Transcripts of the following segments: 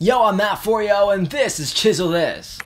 Yo, I'm Matt Foryo, and this is Chisel This.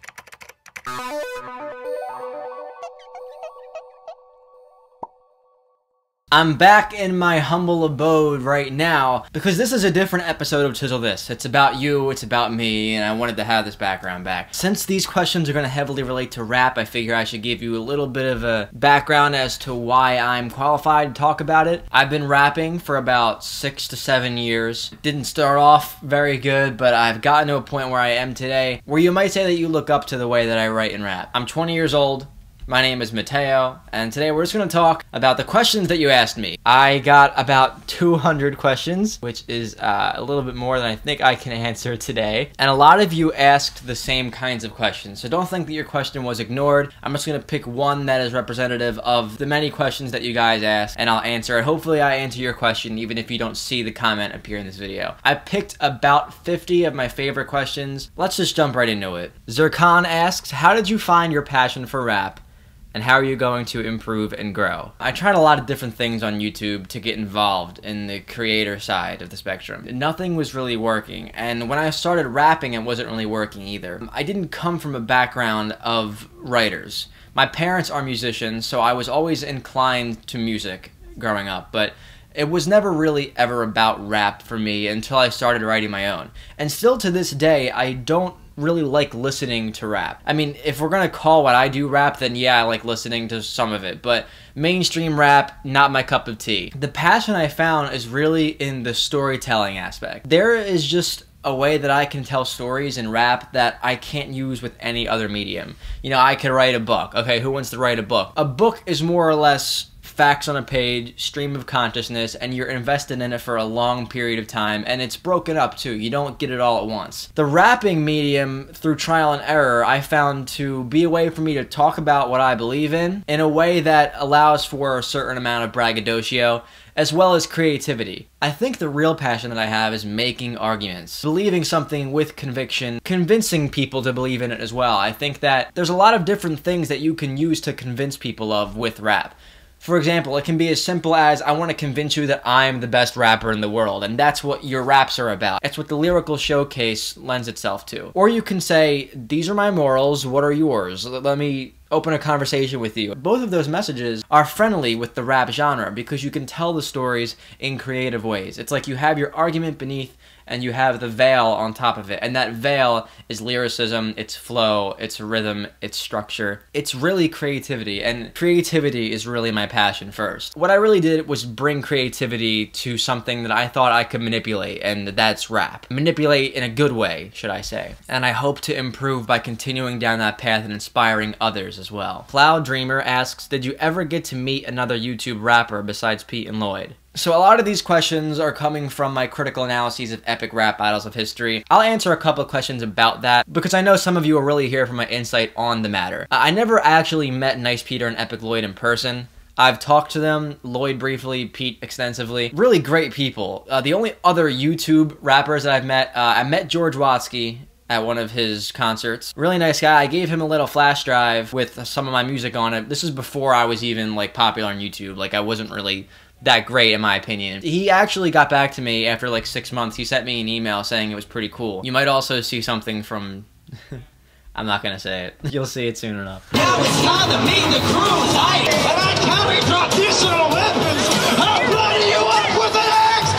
I'm back in my humble abode right now because this is a different episode of Chisel This. It's about you, it's about me, and I wanted to have this background back. Since these questions are going to heavily relate to rap, I figure I should give you a little bit of a background as to why I'm qualified to talk about it. I've been rapping for about 6 to 7 years. Didn't start off very good, but I've gotten to a point where I am today, where you might say that you look up to the way that I write and rap. I'm 20 years old. My name is Mateo, and today we're just going to talk about the questions that you asked me. I got about 200 questions, which is a little bit more than I think I can answer today. And a lot of you asked the same kinds of questions, so don't think that your question was ignored. I'm just going to pick one that is representative of the many questions that you guys asked, and I'll answer it. Hopefully I answer your question even if you don't see the comment appear in this video. I picked about 50 of my favorite questions. Let's just jump right into it. Zircon asks, how did you find your passion for rap? And how are you going to improve and grow? I tried a lot of different things on YouTube to get involved in the creator side of the spectrum. Nothing was really working, and when I started rapping, it wasn't really working either. I didn't come from a background of writers. My parents are musicians, so I was always inclined to music growing up, but it was never really ever about rap for me until I started writing my own. And still to this day, I don't really like listening to rap. I mean, if we're gonna call what I do rap, then yeah, I like listening to some of it, but mainstream rap, not my cup of tea. The passion I found is really in the storytelling aspect. There is just a way that I can tell stories in rap that I can't use with any other medium. You know, I could write a book. Okay, who wants to write a book? A book is more or less facts on a page, stream of consciousness, and you're invested in it for a long period of time, and it's broken up too. You don't get it all at once. The rapping medium, through trial and error, I found to be a way for me to talk about what I believe in a way that allows for a certain amount of braggadocio, as well as creativity. I think the real passion that I have is making arguments, believing something with conviction, convincing people to believe in it as well. I think that there's a lot of different things that you can use to convince people of with rap. For example, it can be as simple as, I want to convince you that I'm the best rapper in the world, and that's what your raps are about. It's what the lyrical showcase lends itself to. Or you can say, these are my morals, what are yours? Let me open a conversation with you. Both of those messages are friendly with the rap genre because you can tell the stories in creative ways. It's like you have your argument beneath and you have the veil on top of it. And that veil is lyricism, it's flow, it's rhythm, it's structure. It's really creativity, and creativity is really my passion first. What I really did was bring creativity to something that I thought I could manipulate, and that's rap. Manipulate in a good way, should I say. And I hope to improve by continuing down that path and inspiring others as well. Cloud Dreamer asks, did you ever get to meet another YouTube rapper besides Pete and Lloyd? So a lot of these questions are coming from my critical analyses of epic rap battles of history. I'll answer a couple of questions about that because I know some of you are really here for my insight on the matter. I never actually met Nice Peter and Epic Lloyd in person. I've talked to them, Lloyd briefly, Pete extensively. Really great people. The only other YouTube rappers that I met George Watsky at one of his concerts. Really nice guy. I gave him a little flash drive with some of my music on it. This is before I was even like popular on YouTube. Like I wasn't really that great in my opinion. He actually got back to me after like 6 months. He sent me an email saying it was pretty cool. You might also see something from I'm not gonna say it. You'll see it soon enough. Now it's time to meet the crew, tight, but I carry traditional weapons. I'll bloody you up with an axe.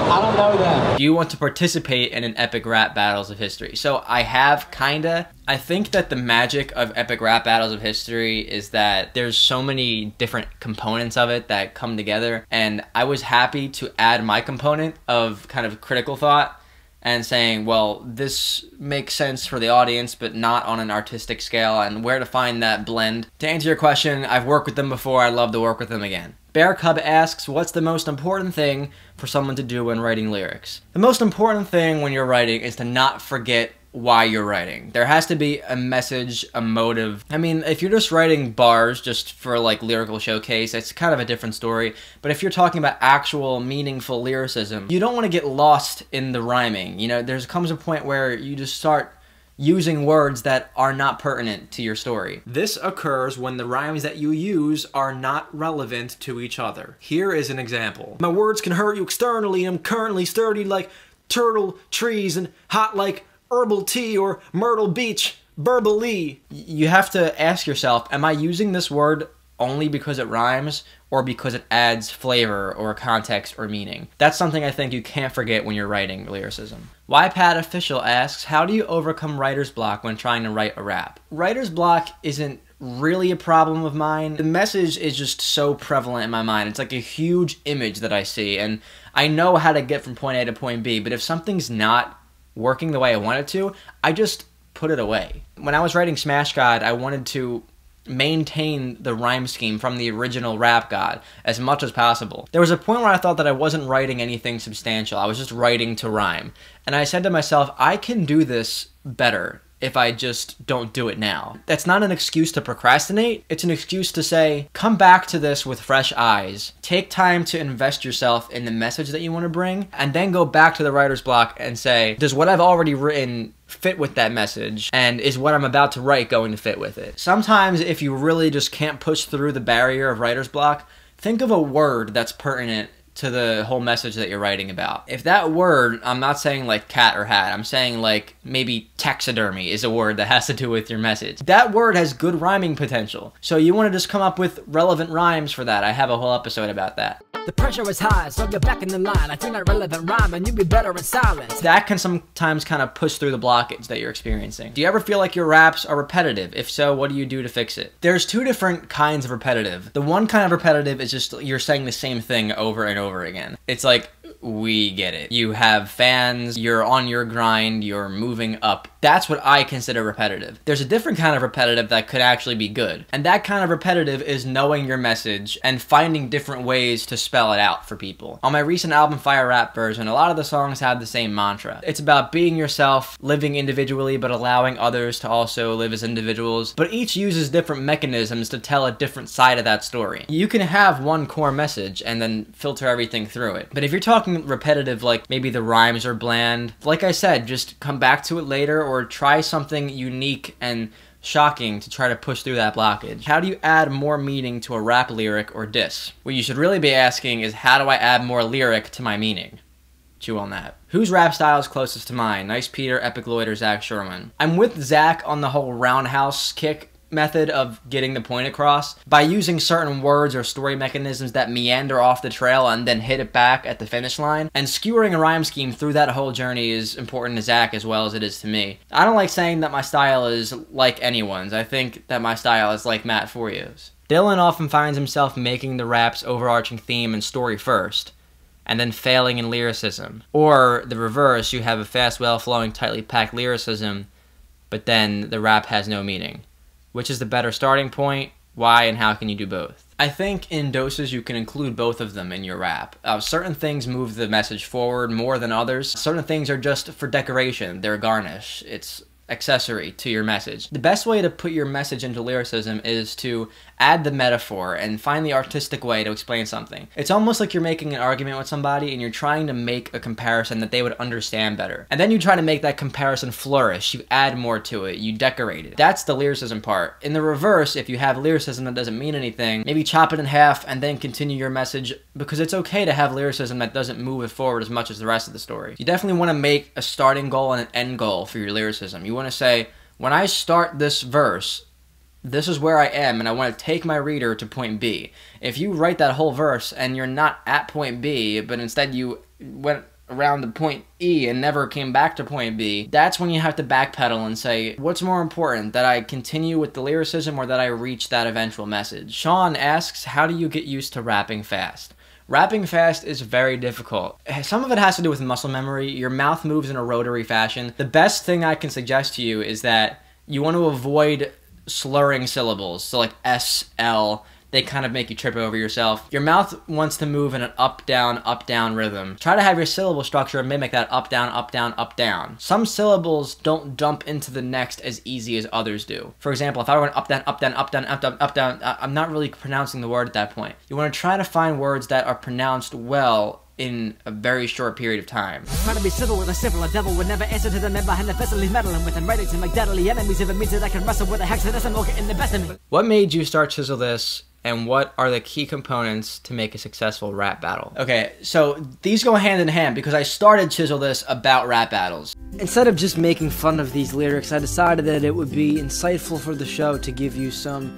I don't know them. Do you want to participate in an epic rap battles of history? So I have kinda. I think that the magic of epic rap battles of history is that there's so many different components of it that come together, and I was happy to add my component of kind of critical thought and saying, well, this makes sense for the audience, but not on an artistic scale, and where to find that blend. To answer your question, I've worked with them before, I'd love to work with them again. Bear Cub asks, what's the most important thing for someone to do when writing lyrics? The most important thing when you're writing is to not forget why you're writing. There has to be a message, a motive. I mean, if you're just writing bars just for like lyrical showcase, it's kind of a different story. But if you're talking about actual meaningful lyricism, you don't want to get lost in the rhyming. You know, there comes a point where you just start using words that are not pertinent to your story. This occurs when the rhymes that you use are not relevant to each other. Here is an example. My words can hurt you externally. I'm currently sturdy like turtle trees and hot like herbal tea or Myrtle Beach, burbally. You have to ask yourself, am I using this word only because it rhymes or because it adds flavor or context or meaning? That's something I think you can't forget when you're writing lyricism. YPat Official asks, how do you overcome writer's block when trying to write a rap? Writer's block isn't really a problem of mine. The message is just so prevalent in my mind. It's like a huge image that I see, and I know how to get from point A to point B, but if something's not working the way I want it to, I just put it away. When I was writing Smash God, I wanted to maintain the rhyme scheme from the original Rap God as much as possible. There was a point where I thought that I wasn't writing anything substantial. I was just writing to rhyme. And I said to myself, I can do this better if I just don't do it now. That's not an excuse to procrastinate. It's an excuse to say, come back to this with fresh eyes. Take time to invest yourself in the message that you want to bring, and then go back to the writer's block and say, does what I've already written fit with that message, and is what I'm about to write going to fit with it? Sometimes if you really just can't push through the barrier of writer's block, think of a word that's pertinent to the whole message that you're writing about. If that word, I'm not saying like cat or hat, I'm saying like maybe taxidermy is a word that has to do with your message. That word has good rhyming potential. So you want to just come up with relevant rhymes for that. I have a whole episode about that. The pressure is high, so you're back in the line. I think that relevant rhyme and you'd be better in silence. That can sometimes kind of push through the blockage that you're experiencing. Do you ever feel like your raps are repetitive? If so, what do you do to fix it? There's two different kinds of repetitive. The one kind of repetitive is just you're saying the same thing over and over again. It's like, we get it. You have fans, you're on your grind, you're moving up. That's what I consider repetitive. There's a different kind of repetitive that could actually be good. And that kind of repetitive is knowing your message and finding different ways to spell it out for people. On my recent album Fire Rap version, a lot of the songs have the same mantra. It's about being yourself, living individually, but allowing others to also live as individuals. But each uses different mechanisms to tell a different side of that story. You can have one core message and then filter everything through it. But if you're talking repetitive, like maybe the rhymes are bland, like I said, just come back to it later or try something unique and shocking to try to push through that blockage. How do you add more meaning to a rap lyric or diss? What you should really be asking is, how do I add more lyric to my meaning? Chew on that. Whose rap style is closest to mine? Nice Peter, Epic Lloyd, or Zach Sherman? I'm with Zach on the whole roundhouse kick method of getting the point across by using certain words or story mechanisms that meander off the trail and then hit it back at the finish line. And skewering a rhyme scheme through that whole journey is important to Zach as well as it is to me. I don't like saying that my style is like anyone's. I think that my style is like Matt Forio's. Dylan often finds himself making the rap's overarching theme and story first, and then failing in lyricism. Or the reverse, you have a fast, well-flowing, tightly packed lyricism, but then the rap has no meaning. Which is the better starting point? Why and how can you do both? I think in doses you can include both of them in your rap. Certain things move the message forward more than others. Certain things are just for decoration. They're garnish. It's accessory to your message. The best way to put your message into lyricism is to add the metaphor and find the artistic way to explain something. It's almost like you're making an argument with somebody and you're trying to make a comparison that they would understand better. And then you try to make that comparison flourish. You add more to it. You decorate it. That's the lyricism part. In the reverse, if you have lyricism that doesn't mean anything, maybe chop it in half and then continue your message, because it's okay to have lyricism that doesn't move it forward as much as the rest of the story. You definitely want to make a starting goal and an end goal for your lyricism. You want to say, when I start this verse, this is where I am, and I want to take my reader to point B. If you write that whole verse and you're not at point B, but instead you went around to point E and never came back to point B, that's when you have to backpedal and say, what's more important, that I continue with the lyricism or that I reach that eventual message? Sean asks, how do you get used to rapping fast? Rapping fast is very difficult. Some of it has to do with muscle memory. Your mouth moves in a rotary fashion. The best thing I can suggest to you is that you want to avoid slurring syllables. So like S, L, they kind of make you trip over yourself. Your mouth wants to move in an up-down rhythm. Try to have your syllable structure mimic that up-down, up-down, up-down. Some syllables don't dump into the next as easy as others do. For example, if I were going up-down, up-down, up-down, up-down, up-down, I'm not really pronouncing the word at that point. You want to try to find words that are pronounced well in a very short period of time. Trying to be civil with a civil, a devil would never answer to the men behind the vessel. He's meddling with them, ready to make deadly enemies if it means that I can wrestle with a hex that doesn't look in the best of me. What made you start Chisel This? and what are the key components to make a successful rap battle? Okay, so these go hand in hand because I started Chisel This about rap battles. Instead of just making fun of these lyrics, I decided that it would be insightful for the show to give you some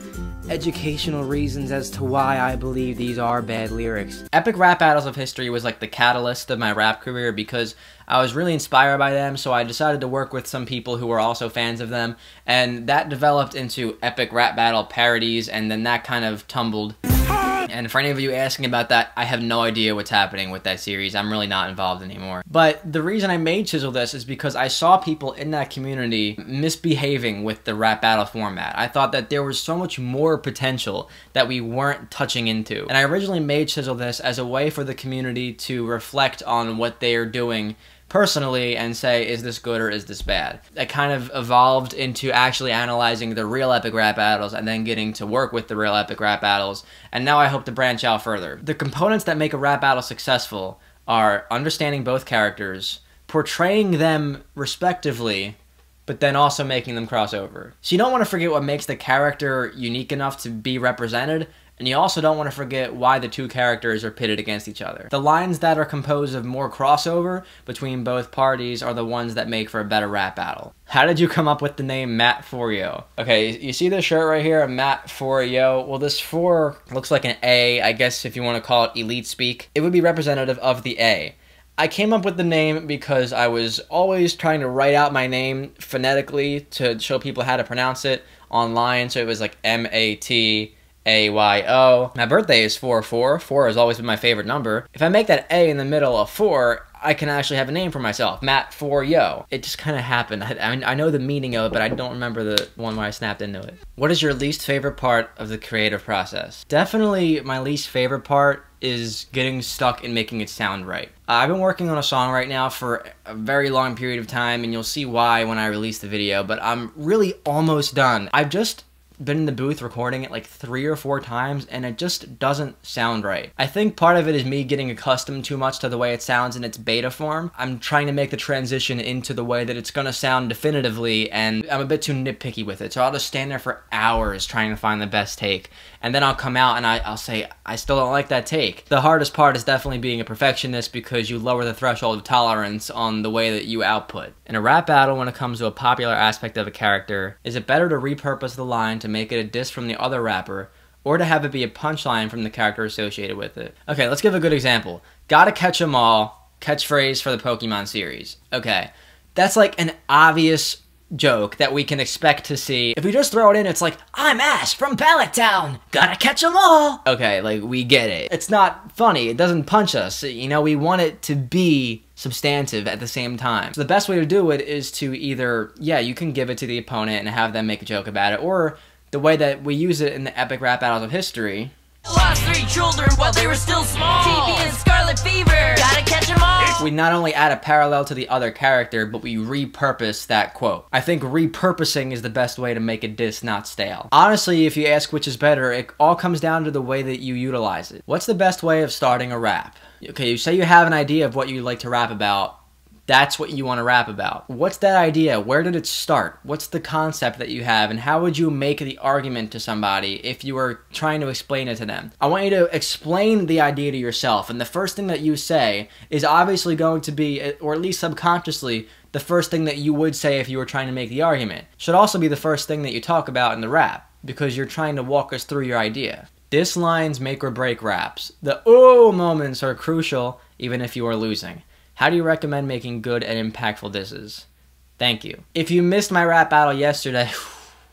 educational reasons as to why I believe these are bad lyrics. Epic Rap Battles of History was like the catalyst of my rap career because I was really inspired by them, so I decided to work with some people who were also fans of them, and that developed into Epic Rap Battle parodies, and then that kind of tumbled. And for any of you asking about that, I have no idea what's happening with that series. I'm really not involved anymore. But the reason I made Chisel This is because I saw people in that community misbehaving with the rap battle format. I thought that there was so much more potential that we weren't touching into. And I originally made Chisel This as a way for the community to reflect on what they are doing personally and say, is this good or is this bad? That kind of evolved into actually analyzing the real epic rap battles and then getting to work with the real epic rap battles, and now I hope to branch out further. The components that make a rap battle successful are understanding both characters, portraying them respectively, but then also making them cross over. So you don't want to forget what makes the character unique enough to be represented, and you also don't want to forget why the two characters are pitted against each other. The lines that are composed of more crossover between both parties are the ones that make for a better rap battle. How did you come up with the name Matt 4Yo? Okay, you see this shirt right here, Matt 4Yo? Well, this 4 looks like an A, I guess if you want to call it elite speak. It would be representative of the A. I came up with the name because I was always trying to write out my name phonetically to show people how to pronounce it online, so it was like M-A-T A-Y-O. My birthday is 4-4. 4 has always been my favorite number. If I make that A in the middle of 4, I can actually have a name for myself. Matt 4Yo. It just kind of happened. I know the meaning of it, but I don't remember the one where I snapped into it. What is your least favorite part of the creative process? Definitely my least favorite part is getting stuck in making it sound right. I've been working on a song right now for a very long period of time, and you'll see why when I release the video, but I'm really almost done. I've just been in the booth recording it like 3 or 4 times, and it just doesn't sound right. I think part of it is me getting accustomed too much to the way it sounds in its beta form. I'm trying to make the transition into the way that it's gonna sound definitively, and I'm a bit too nitpicky with it, so I'll just stand there for hours trying to find the best take, and then I'll come out and I'll say, I still don't like that take. The hardest part is definitely being a perfectionist because you lower the threshold of tolerance on the way that you output. In a rap battle, when it comes to a popular aspect of a character, is it better to repurpose the line to make it a diss from the other rapper, or to have it be a punchline from the character associated with it? Okay, let's give a good example. Gotta catch 'em all, catchphrase for the Pokemon series. Okay, that's like an obvious joke that we can expect to see. If we just throw it in, it's like, I'm Ash from Pallet Town, gotta catch 'em all. Okay, like, we get it. It's not funny, it doesn't punch us. You know, we want it to be substantive at the same time. So the best way to do it is to either, yeah, you can give it to the opponent and have them make a joke about it, or the way that we use it in the epic rap battles of history. Lost 3 children while they were still small. TB and scarlet fever. Gotta catch 'em all. We not only add a parallel to the other character, but we repurpose that quote. I think repurposing is the best way to make a diss not stale. Honestly, if you ask which is better, it all comes down to the way that you utilize it. What's the best way of starting a rap? Okay, you say you have an idea of what you'd like to rap about. That's what you want to rap about. What's that idea? Where did it start? What's the concept that you have? And how would you make the argument to somebody if you were trying to explain it to them? I want you to explain the idea to yourself. And the first thing that you say is obviously going to be, or at least subconsciously, the first thing that you would say if you were trying to make the argument. Should also be the first thing that you talk about in the rap, because you're trying to walk us through your idea. Diss lines make or break raps. The oh moments are crucial, even if you are losing. How do you recommend making good and impactful disses? Thank you. If you missed my rap battle yesterday,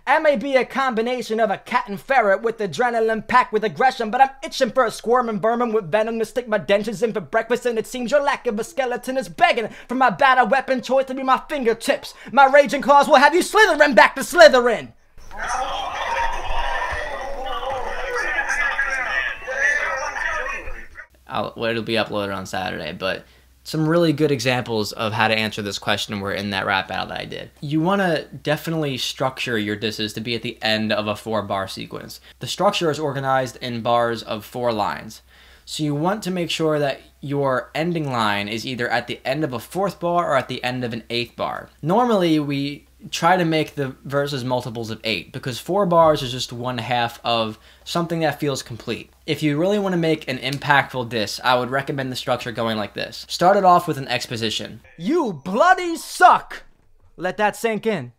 I may be a combination of a cat and ferret with adrenaline packed with aggression, but I'm itching for a squirming Berman with venom to stick my dentures in for breakfast, and it seems your lack of a skeleton is begging for my battle weapon choice to be my fingertips. My raging claws will have you slithering back to Slytherin. It'll be uploaded on Saturday, but some really good examples of how to answer this question were in that rap battle that I did. You want to definitely structure your disses to be at the end of a 4-bar sequence. The structure is organized in bars of 4 lines. So you want to make sure that your ending line is either at the end of a 4th bar or at the end of an 8th bar. Normally, we try to make the verses multiples of 8, because 4 bars is just 1/2 of something that feels complete. If you really want to make an impactful diss, I would recommend the structure going like this. Start it off with an exposition. You bloody suck! Let that sink in.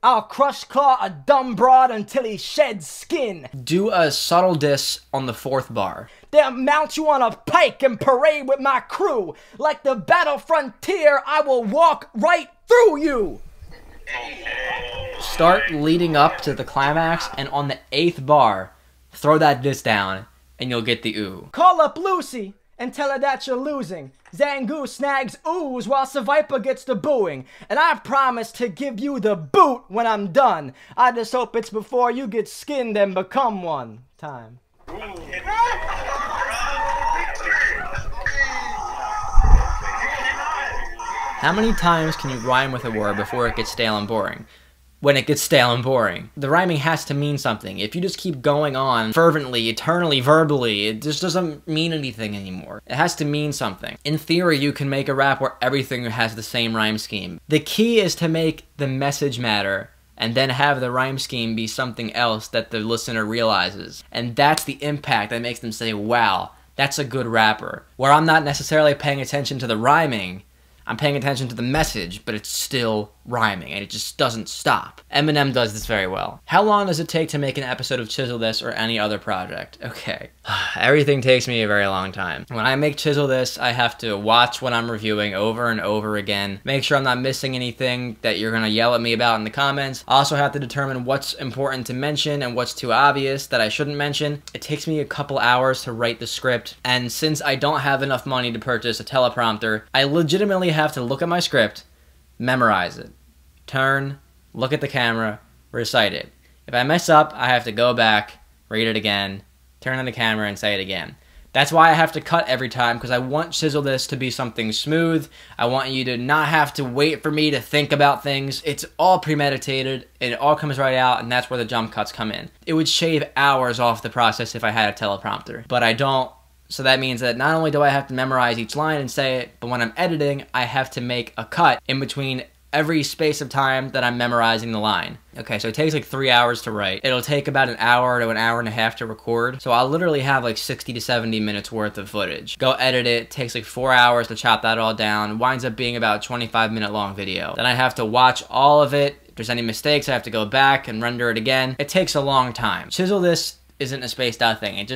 I'll crush claw a dumb broad until he sheds skin. Do a subtle diss on the 4th bar. They'll mount you on a pike and parade with my crew. Like the battle frontier, I will walk right through you. Start leading up to the climax, and on the 8th bar, throw that diss down, and you'll get the ooh. Call up Lucy and tell her that you're losing. Zangu snags ooze while Savipa gets the booing. And I promise to give you the boot when I'm done. I just hope it's before you get skinned and become one. Time. How many times can you rhyme with a word before it gets stale and boring? When it gets stale and boring. The rhyming has to mean something. If you just keep going on fervently, eternally, verbally, it just doesn't mean anything anymore. It has to mean something. In theory, you can make a rap where everything has the same rhyme scheme. The key is to make the message matter, and then have the rhyme scheme be something else that the listener realizes. And that's the impact that makes them say, wow, that's a good rapper. Where I'm not necessarily paying attention to the rhyming, I'm paying attention to the message, but it's still rhyming, and it just doesn't stop. Eminem does this very well. How long does it take to make an episode of Chisel This or any other project? Okay. Everything takes me a very long time. When I make Chisel This, I have to watch what I'm reviewing over and over again, make sure I'm not missing anything that you're gonna yell at me about in the comments. I also have to determine what's important to mention and what's too obvious that I shouldn't mention. It takes me a couple hours to write the script, and since I don't have enough money to purchase a teleprompter, I legitimately have to look at my script, memorize it, turn, look at the camera, recite it. If I mess up, I have to go back, read it again, turn on the camera, and say it again. That's why I have to cut every time, because I want Chisel This to be something smooth. I want you to not have to wait for me to think about things. It's all premeditated, and it all comes right out, and that's where the jump cuts come in. It would shave hours off the process if I had a teleprompter, but I don't. So that means that not only do I have to memorize each line and say it, but when I'm editing, I have to make a cut in between every space of time that I'm memorizing the line. Okay, so it takes like 3 hours to write. It'll take about an hour to an hour and a half to record. So I'll literally have like 60 to 70 minutes worth of footage. Go edit it, takes like 4 hours to chop that all down, winds up being about a 25-minute long video. Then I have to watch all of it. If there's any mistakes, I have to go back and render it again. It takes a long time. Chisel This isn't a spaced out thing. It's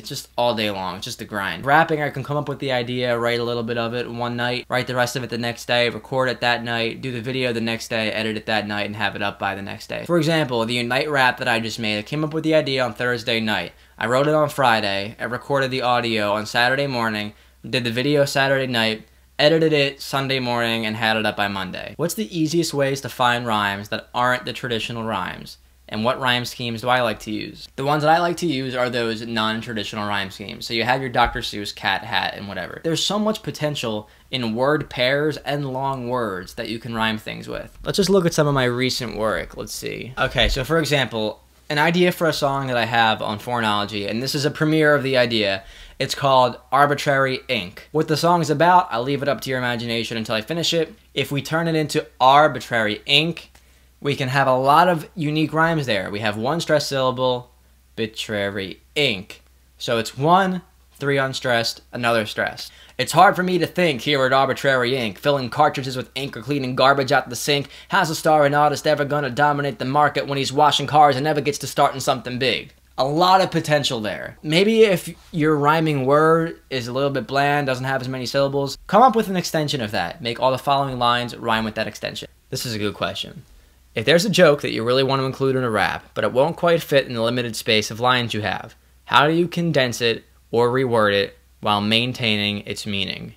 just all day long. It's just a grind. Rapping, I can come up with the idea, write a little bit of it one night, write the rest of it the next day, record it that night, do the video the next day, edit it that night, and have it up by the next day. For example, the Unite rap that I just made, I came up with the idea on Thursday night. I wrote it on Friday, I recorded the audio on Saturday morning, did the video Saturday night, edited it Sunday morning, and had it up by Monday. What's the easiest ways to find rhymes that aren't the traditional rhymes? And what rhyme schemes do I like to use? The ones that I like to use are those non-traditional rhyme schemes. So you have your Dr. Seuss, cat, hat, and whatever. There's so much potential in word pairs and long words that you can rhyme things with. Let's just look at some of my recent work. Let's see. Okay, so for example, an idea for a song that I have on Phonology, and this is a premiere of the idea. It's called Arbitrary Ink. What the song's about, I'll leave it up to your imagination until I finish it. If we turn it into Arbitrary Ink, we can have a lot of unique rhymes there. We have one stressed syllable, arbitrary ink. So it's 1, 3 unstressed, another stress. It's hard for me to think here at Arbitrary Ink, filling cartridges with ink or cleaning garbage out the sink. How's a star and artist ever gonna dominate the market when he's washing cars and never gets to starting something big? A lot of potential there. Maybe if your rhyming word is a little bit bland, doesn't have as many syllables, come up with an extension of that. Make all the following lines rhyme with that extension. This is a good question. If there's a joke that you really want to include in a rap, but it won't quite fit in the limited space of lines you have, how do you condense it or reword it while maintaining its meaning?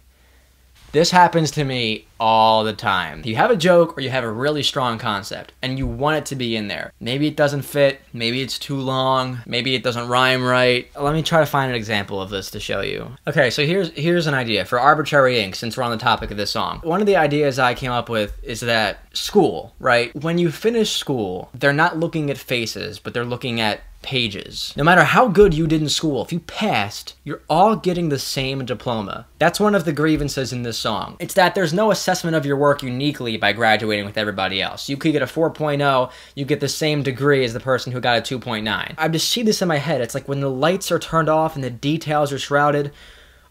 This happens to me all the time. You have a joke or you have a really strong concept and you want it to be in there. Maybe it doesn't fit, maybe it's too long, maybe it doesn't rhyme right. Let me try to find an example of this to show you. Okay, so here's an idea for Arbitrary Ink, since we're on the topic of this song. One of the ideas I came up with is that school, right? When you finish school, they're not looking at faces, but they're looking at pages. No matter how good you did in school, if you passed, you're all getting the same diploma. That's one of the grievances in this song. It's that there's no assessment of your work uniquely by graduating with everybody else. You could get a 4.0, you get the same degree as the person who got a 2.9. I just see this in my head. It's like when the lights are turned off and the details are shrouded,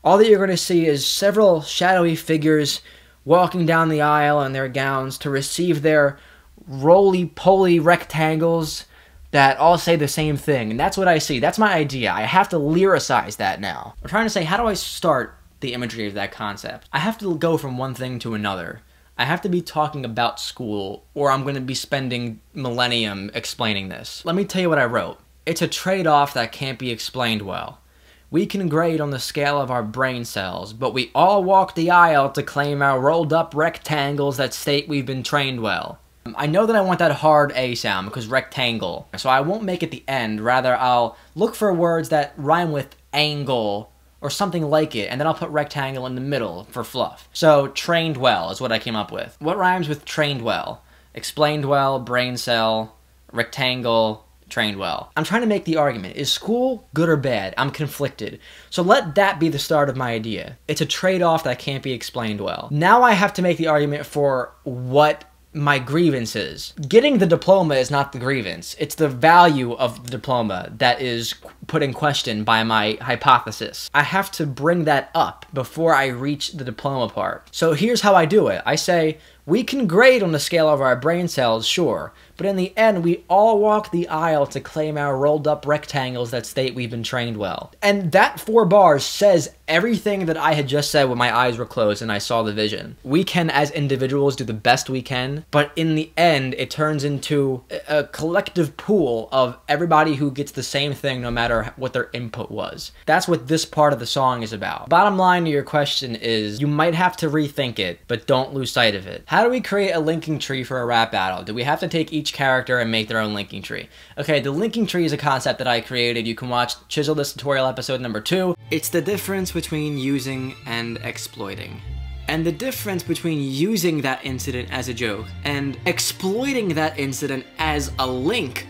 all that you're going to see is several shadowy figures walking down the aisle in their gowns to receive their roly-poly rectangles that all say the same thing. And that's what I see. That's my idea. I have to lyricize that now. I'm trying to say, how do I start the imagery of that concept? I have to go from one thing to another. I have to be talking about school, or I'm going to be spending millennium explaining this. Let me tell you what I wrote. It's a trade-off that can't be explained well. We can grade on the scale of our brain cells, but we all walk the aisle to claim our rolled-up rectangles that state we've been trained well. I know that I want that hard A sound because rectangle, so I won't make it the end. Rather, I'll look for words that rhyme with angle or something like it, and then I'll put rectangle in the middle for fluff. So, trained well is what I came up with. What rhymes with trained well? Explained well, brain cell, rectangle, trained well. I'm trying to make the argument. Is school good or bad? I'm conflicted. So let that be the start of my idea. It's a trade-off that can't be explained well. Now I have to make the argument for what my grievance is. Getting the diploma is not the grievance. It's the value of the diploma that is put in question by my hypothesis. I have to bring that up before I reach the diploma part. So here's how I do it. I say, we can grade on the scale of our brain cells, sure, but in the end, we all walk the aisle to claim our rolled up rectangles that state we've been trained well. And that 4 bars says everything that I had just said when my eyes were closed and I saw the vision. We can, as individuals, do the best we can, but in the end, it turns into a collective pool of everybody who gets the same thing no matter what their input was. That's what this part of the song is about. Bottom line to your question is, you might have to rethink it, but don't lose sight of it. How do we create a linking tree for a rap battle? Do we have to take each character and make their own linking tree? Okay, the linking tree is a concept that I created. You can watch Chisel This tutorial episode number 2. It's the difference between using and exploiting. And the difference between using that incident as a joke and exploiting that incident as a link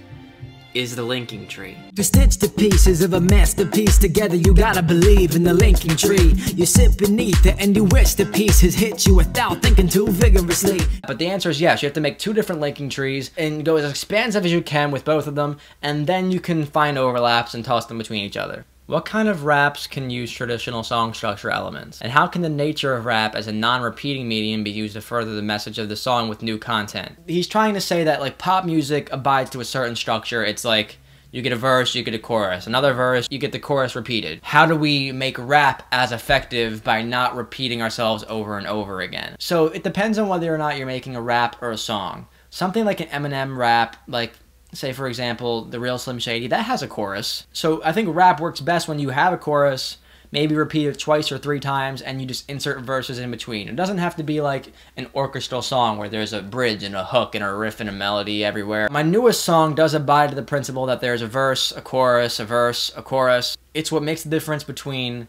is the linking tree. To stitch the pieces of a masterpiece together, you gotta believe in the linking tree. You sit beneath it and you wish the pieces hit you without thinking too vigorously. But the answer is yes, you have to make 2 different linking trees and go as expansive as you can with both of them, and then you can find overlaps and toss them between each other. What kind of raps can use traditional song structure elements? And how can the nature of rap as a non-repeating medium be used to further the message of the song with new content? He's trying to say that like pop music abides to a certain structure. It's like you get a verse, you get a chorus. Another verse, you get the chorus repeated. How do we make rap as effective by not repeating ourselves over and over again? So it depends on whether or not you're making a rap or a song. Something like an Eminem rap, like say for example, The Real Slim Shady, that has a chorus. So I think rap works best when you have a chorus, maybe repeat it twice or 3 times, and you just insert verses in between. It doesn't have to be like an orchestral song where there's a bridge and a hook and a riff and a melody everywhere. My newest song does abide to the principle that there's a verse, a chorus, a verse, a chorus. It's what makes the difference between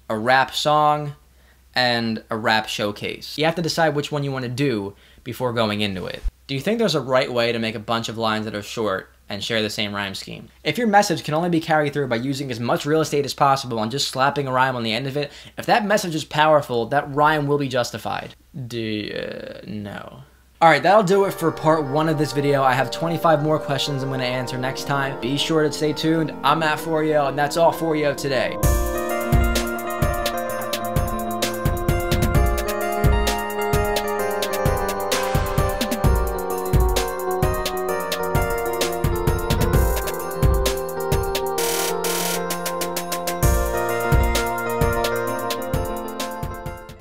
a rap song and a rap showcase. You have to decide which one you want to do before going into it. Do you think there's a right way to make a bunch of lines that are short and share the same rhyme scheme? If your message can only be carried through by using as much real estate as possible and just slapping a rhyme on the end of it, if that message is powerful, that rhyme will be justified. No. Alright, that'll do it for part 1 of this video. I have 25 more questions I'm going to answer next time. Be sure to stay tuned. I'm Matt For You, and that's all for you today.